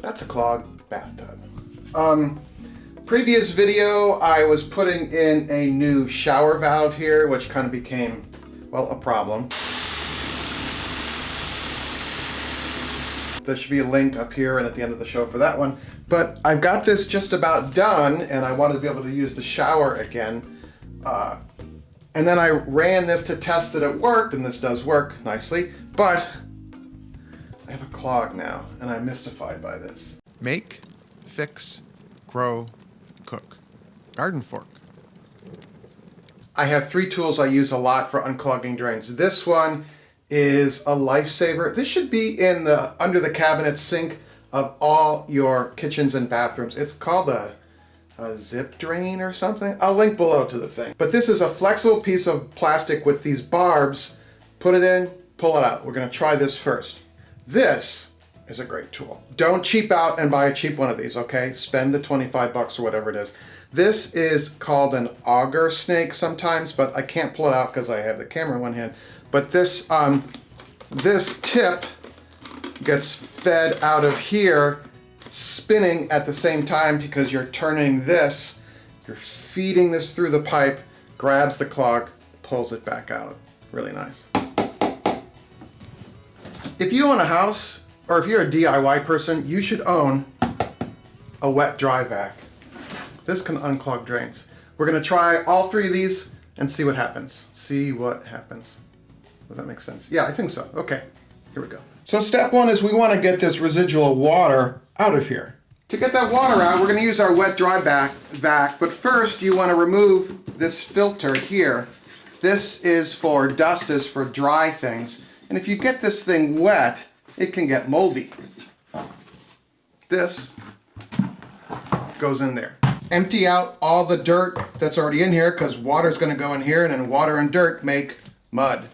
That's a clogged bathtub. Previous video, I was putting in a new shower valve here, which kind of became, well, a problem. There should be a link up here and at the end of the show for that one. But I've got this just about done, and I wanted to be able to use the shower again. And then I ran this to test that it worked, and this does work nicely, but I have a clog now, and I'm mystified by this. Make, fix, grow, cook. GardenFork. I have 3 tools I use a lot for unclogging drains. This one is a lifesaver. This should be in the under the cabinet sink of all your kitchens and bathrooms. It's called a zip drain or something. I'll link below to the thing. But this is a flexible piece of plastic with these barbs. Put it in, pull it out. We're gonna try this first. This is a great tool. Don't cheap out and buy a cheap one of these, okay? Spend the 25 bucks or whatever it is. This is called an auger snake sometimes, but I can't pull it out because I have the camera in one hand. But this, this tip gets fed out of here, spinning at the same time because you're turning this, you're feeding this through the pipe, grabs the clog, pulls it back out. Really nice. If you own a house, or if you're a DIY person, you should own a wet dry vac. This can unclog drains. We're gonna try all 3 of these and see what happens. See what happens. Does that make sense? Yeah, I think so. Okay, here we go. So step 1 is we want to get this residual water out of here. To get that water out, we're going to use our wet dry vac, but first you want to remove this filter here. This is for dust, is for dry things. And if you get this thing wet, it can get moldy. This goes in there. Empty out all the dirt that's already in here because water's going to go in here, and then water and dirt make mud.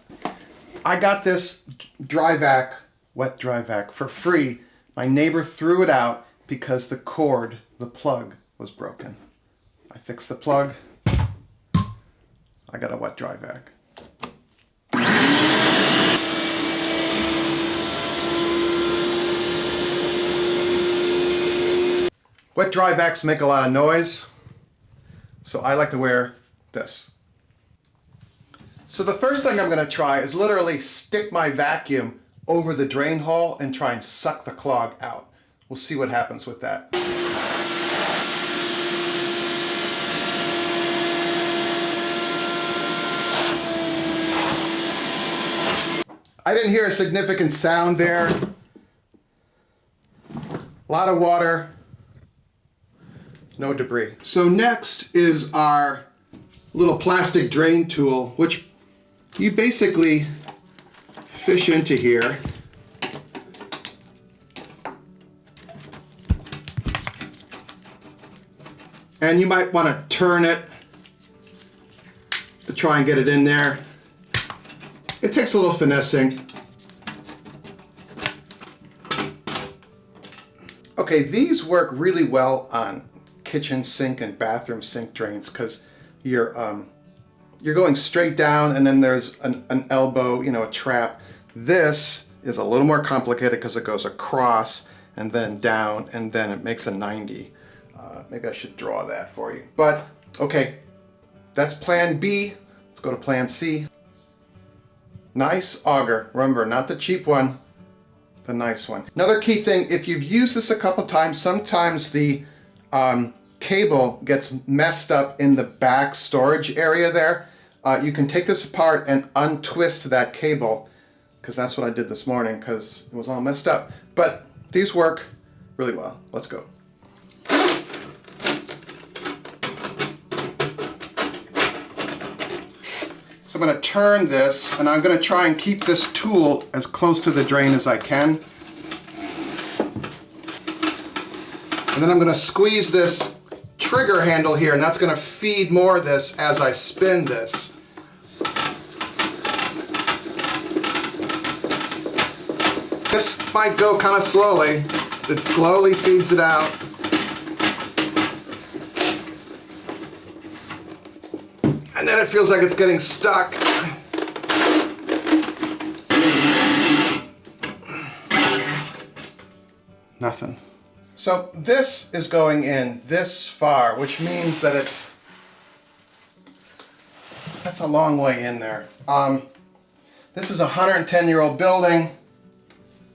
I got this dry vac, wet dry vac, for free. My neighbor threw it out because the cord, the plug, was broken. I fixed the plug. I got a wet dry vac. Wet dry vacs make a lot of noise, so I like to wear this. So the first thing I'm going to try is literally stick my vacuum over the drain hole and try and suck the clog out. We'll see what happens with that. I didn't hear a significant sound there. A lot of water, no debris. So next is our little plastic drain tool, which you basically fish into here. And you might want to turn it to try and get it in there. It takes a little finessing. Okay, these work really well on kitchen sink and bathroom sink drains because you're going straight down and then there's an elbow, you know, a trap. This is a little more complicated because it goes across and then down and then it makes a 90. Maybe I should draw that for you. But, okay, that's plan B. Let's go to plan C. Nice auger. Remember, not the cheap one, the nice one. Another key thing, if you've used this a couple times, sometimes the cable gets messed up in the back storage area there. You can take this apart and untwist that cable, because that's what I did this morning because it was all messed up. But these work really well. Let's go. So I'm going to turn this, and I'm going to try and keep this tool as close to the drain as I can. And then I'm going to squeeze this trigger handle here, and that's going to feed more of this as I spin this. This might go kind of slowly. It slowly feeds it out. And then it feels like it's getting stuck. Nothing. So this is going in this far, which means that that's a long way in there. This is a 110-year-old building.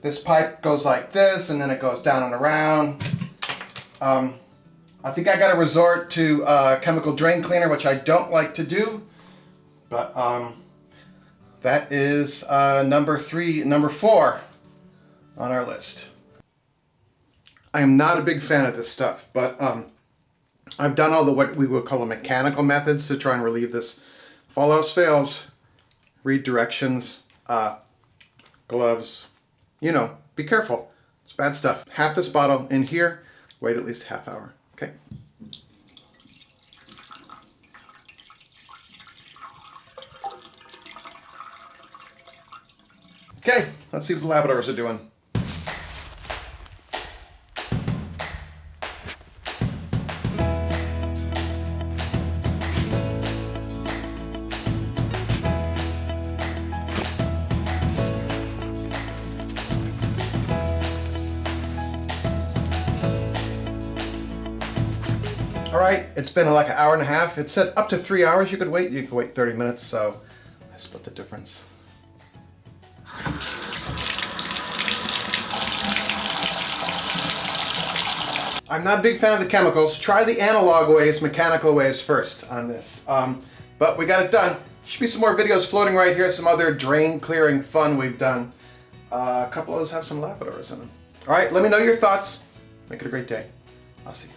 This pipe goes like this, and then it goes down and around. I think I got to resort to chemical drain cleaner, which I don't like to do, but that is number 4 on our list. I am not a big fan of this stuff, but I've done all the what we would call mechanical methods to try and relieve this. If all else fails, read directions, gloves, you know, be careful. It's bad stuff. Half this bottle in here, wait at least a half hour, okay? Okay, let's see what the Labradors are doing. All right, it's been like an hour and a half. It said up to 3 hours you could wait. You could wait 30 minutes, so I split the difference. I'm not a big fan of the chemicals. Try the analog ways, mechanical ways first on this. But we got it done. Should be some more videos floating right here, some other drain clearing fun we've done. A couple of those have some Labradors in them. All right, let me know your thoughts. Make it a great day. I'll see you.